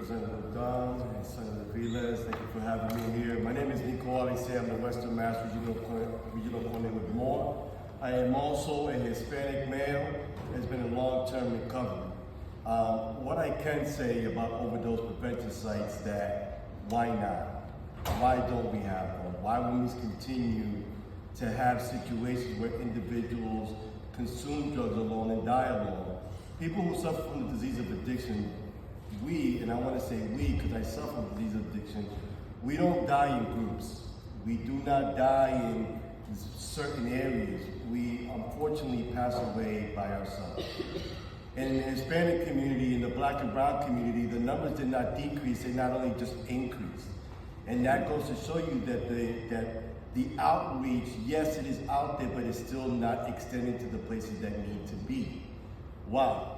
Representative Dunn and Senator Velez. Thank you for having me here. My name is Nico Alice. I'm the Western Mass Regional Coordinator with Moore. I am also a Hispanic male who has been in long-term recovery. What I can say about overdose prevention sites that why not? Why don't we have them? Why will we continue to have situations where individuals consume drugs alone and die alone? People who suffer from the disease of addiction, and I want to say we because I suffer from the disease of addiction, we don't die in groups. We do not die in certain areas. We unfortunately pass away by ourselves. In the Hispanic community, in the Black and Brown community, the numbers did not decrease, they not only just increased. And that goes to show you that the outreach, yes, it is out there, but it's still not extending to the places that need to be. Why?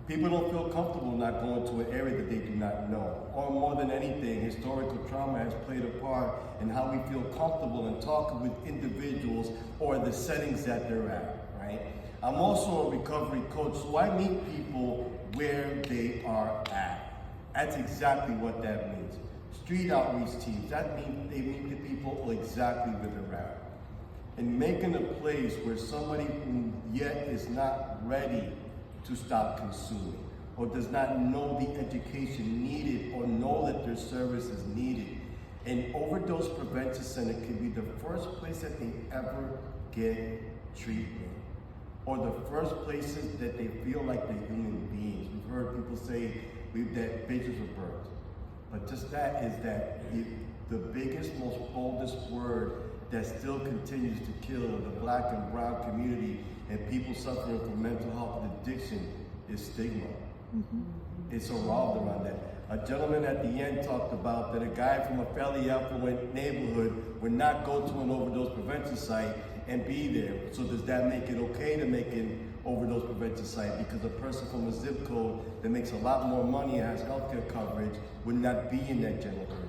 People don't feel comfortable not going to an area that they do not know. Or more than anything, historical trauma has played a part in how we feel comfortable in talking with individuals or the settings that they're at, right? I'm also a recovery coach, so I meet people where they are at. That's exactly what that means. Street outreach teams, that means they meet the people exactly where they're at. And making a place where somebody who yet is not ready to stop consuming or does not know the education needed or know that their service is needed. An overdose prevention center can be the first place that they ever get treatment or the first places that they feel like they're human beings. We've heard people say that bridges were burnt. But just that is that the biggest, most boldest word that still continues to kill the Black and Brown community and people suffering from mental health and addiction is stigma. It's revolved around that. A gentleman at the end talked about that a guy from a fairly affluent neighborhood would not go to an overdose prevention site and be there. So does that make it okay to make an overdose prevention site? Because a person from a zip code that makes a lot more money and has healthcare coverage would not be in that general area.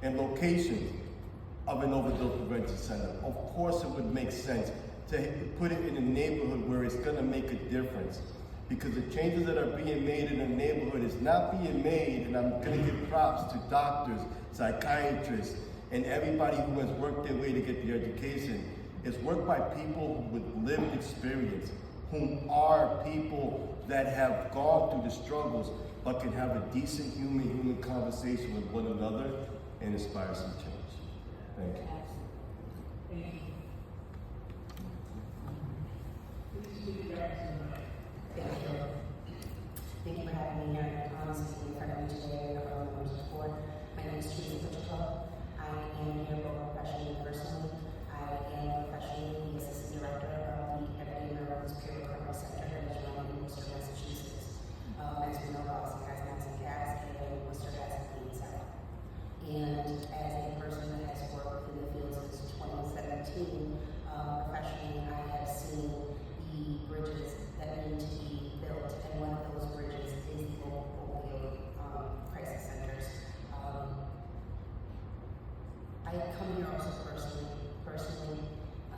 And locations of an overdose prevention center, of course it would make sense to put it in a neighborhood where it's gonna make a difference. Because the changes that are being made in a neighborhood is not being made, and I'm gonna give props to doctors, psychiatrists, and everybody who has worked their way to get their education. It's work by people with lived experience, whom are people that have gone through the struggles, but can have a decent human conversation with one another and inspire some change. Thank you. Thank you for having me here. Speaking in front of you today, members of the board. My name is Teresa Butchko. I am here both professionally and personally. I am professionally the assistant director of the Everyday Maryland's Peer Recovery Center here in Worcester, Massachusetts. As we know, Boston has Nancy Cass and Worcester has Queen South. And as a person that has worked in the field since 2017, professionally, I have seen the bridges that need to be built, and one of those bridges is the opioid crisis centers. I come here also personally,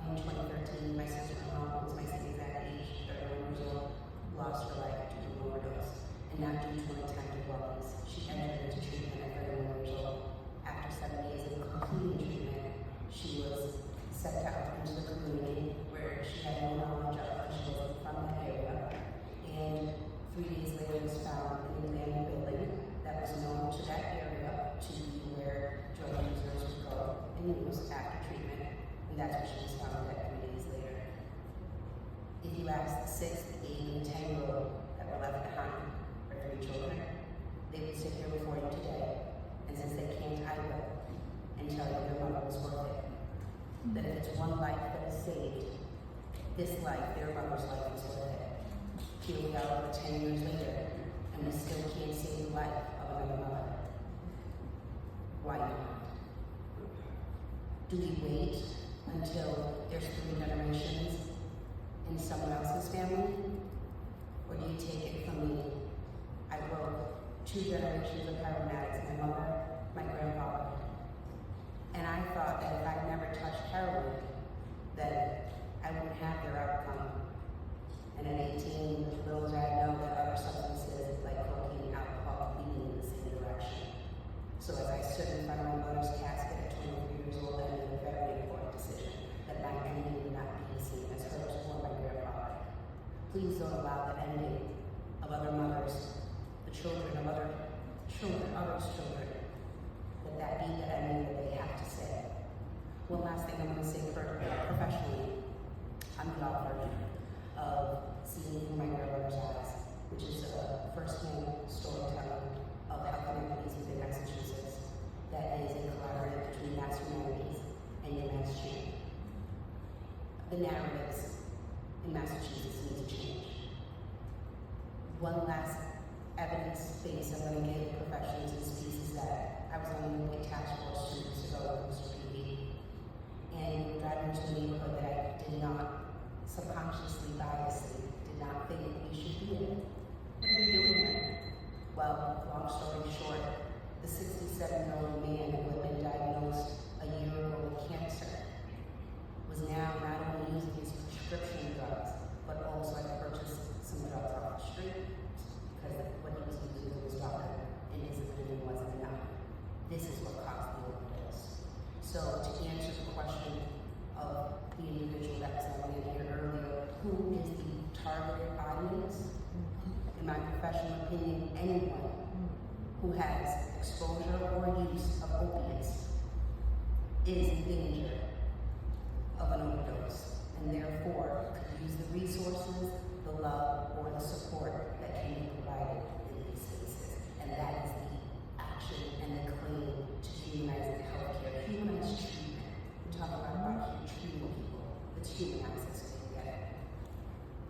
in 2013, my sister-in-law, who was my same exact age, 31 years old, lost her life due to an overdose, and not due to unattended wellness. She entered into treatment at 31 years old. After 7 days of completing treatment, she was sent out into the community where she had no knowledge of, she wasn't from that area. And 3 days later was found in an abandoned building that was known to that area to be where drug users would go and use after treatment. And that's where she was found at 3 days later. If you ask the 6, 8, and 10-year-old that were left behind, or 3 children, they would sit here before you today, and since they can't either, and tell you their mother was worth it. That if it's one life that is saved, this life, their mother's life, is worth it. Here we are over 10 years later, and we still can't save the life of another mother. Why not? Do we wait until there's 3 generations in someone else's family? Or do you take it from me? I broke 2 generations of heroin addicts, my mother, my grandfather. And I thought that if I never touched heroin, that I wouldn't have their outcome. And at 18, little did I know that other substances like cocaine and alcohol lead me in the same direction. down my mother's casket at 23 years old, I made a very important decision that my ending would not be seen as hers or my grandfather. Please don't allow the ending of other mothers, the children of other children, others' children, that be the ending that they have to say. One last thing I'm going to say professionally, I'm the author of Seeing Through My Grandmother's Eyes, which is a first-hand storytelling of health inequities within Massachusetts that is a collaborative between Mass Humanities and UMass Chamber. The narratives in Massachusetts need to change. One last evidence base I'm going to give professionals and species that I was on the Midway Task Force 2 weeks ago with Mr. PD, and driving to a neighborhood that I did not subconsciously, biasly, did not think we should be in. What are we doing there? Well, long story short, the 67-year-old man who had been diagnosed a year ago with cancer was now not only using his prescription drugs, but also had purchased some drugs off the street because what he was using was doctor, and his opinion wasn't enough. This is what caused the overdose. So to answer the question of the individual that was on here earlier, who is the targeted audience? In my professional opinion, anyone who has exposure or use of opiates is in danger of an overdose, and therefore could use the resources, the love, or the support that can be provided in these spaces. And that is the action and the claim to humanize healthcare, humanize treatment. We're talking about treating people. Let's humanize this together.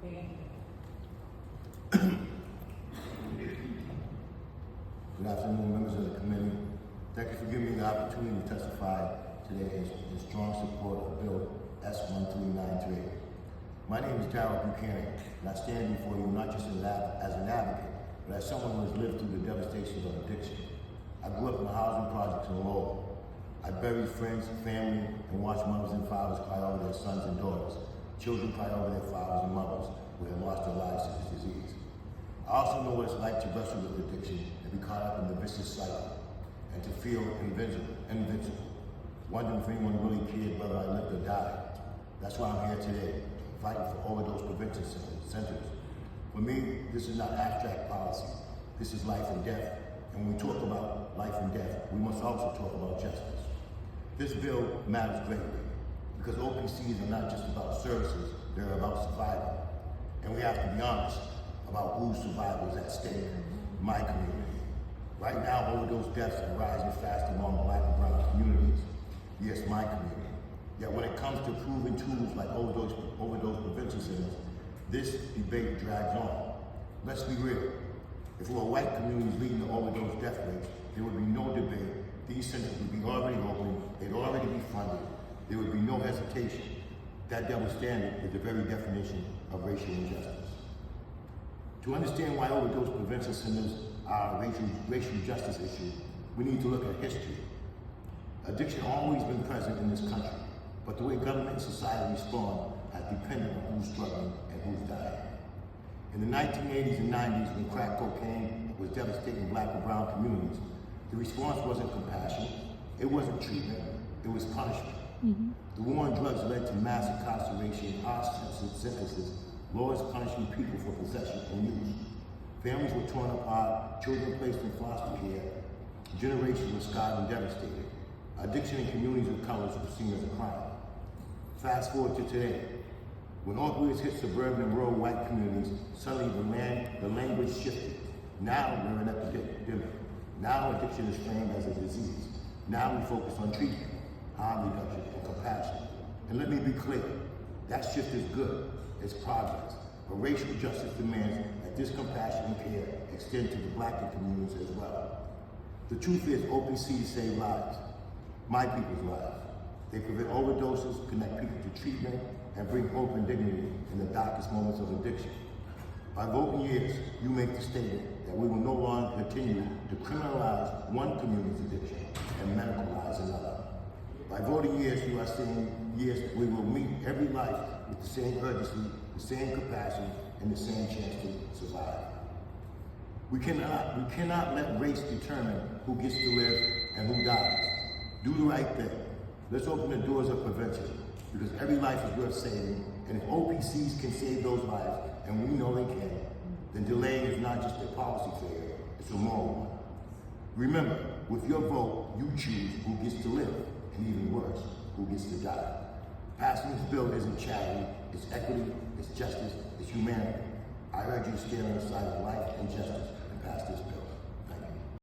Thank you. Good afternoon, members of the committee. Thank you for giving me the opportunity to testify today in strong support of Bill S1393. My name is Darrell Buchanan, and I stand before you not just as an advocate, but as someone who has lived through the devastations of addiction. I grew up in the housing projects in Lowell. I buried friends, family, and watched mothers and fathers cry over their sons and daughters. Children cry over their fathers and mothers who have lost their lives to this disease. I also know what it's like to wrestle with addiction and be caught up in the vicious cycle, and to feel invincible, wondering if anyone really cared whether I lived or died. That's why I'm here today, fighting for overdose prevention centers. For me, this is not abstract policy. This is life and death. And when we talk about life and death, we must also talk about justice. This bill matters greatly because OPCs are not just about services, they're about survival. And we have to be honest about whose survival is at stake. My community. Right now, overdose deaths are rising fast among Black and brown communities. Yes, my community. Yet when it comes to proven tools like overdose prevention centers, this debate drags on. Let's be real. If we were white communities leading the overdose death rates, there would be no debate. These centers would be already open, they'd already be funded. There would be no hesitation. That double standard is the very definition of racial injustice. To understand why overdose prevention centers are a racial justice issue, we need to look at history. Addiction has always been present in this country, but the way government and society respond has depended on who's struggling and who's dying. In the 1980s and 90s, when crack cocaine was devastating Black and brown communities, the response wasn't compassion, it wasn't treatment, it was punishment. The war on drugs led to mass incarceration, harsh sentences, laws punishing people for possession and use. Families were torn apart, children placed in foster care, generations were scarred and devastated. Addiction in communities of colors was seen as a crime. Fast forward to today. When opioids hit suburban and rural white communities, suddenly the language shifted. Now we're an epidemic. Now addiction is framed as a disease. Now we focus on treatment, harm reduction, and compassion. And let me be clear, that shift is good, it's progress. But racial justice demands that this compassion and care extend to the Black communities as well. The truth is, OPCs save lives, my people's lives. They prevent overdoses, connect people to treatment, and bring hope and dignity in the darkest moments of addiction. By voting yes, you make the statement that we will no longer continue to criminalize one community's addiction and medicalize another. By voting yes, you are saying yes, we will meet every life with the same urgency, the same compassion, and the same chance to survive. We cannot let race determine who gets to live and who dies. Do the right thing. Let's open the doors of prevention, because every life is worth saving, and if OPCs can save those lives, and we know they can, then delaying is not just a policy failure, it's a moral one. Remember, with your vote, you choose who gets to live, and even worse, who gets to die. Passing this bill isn't charity, it's equity, it's justice, it's humanity. I urge you to stand on the side of life and justice and pass this bill.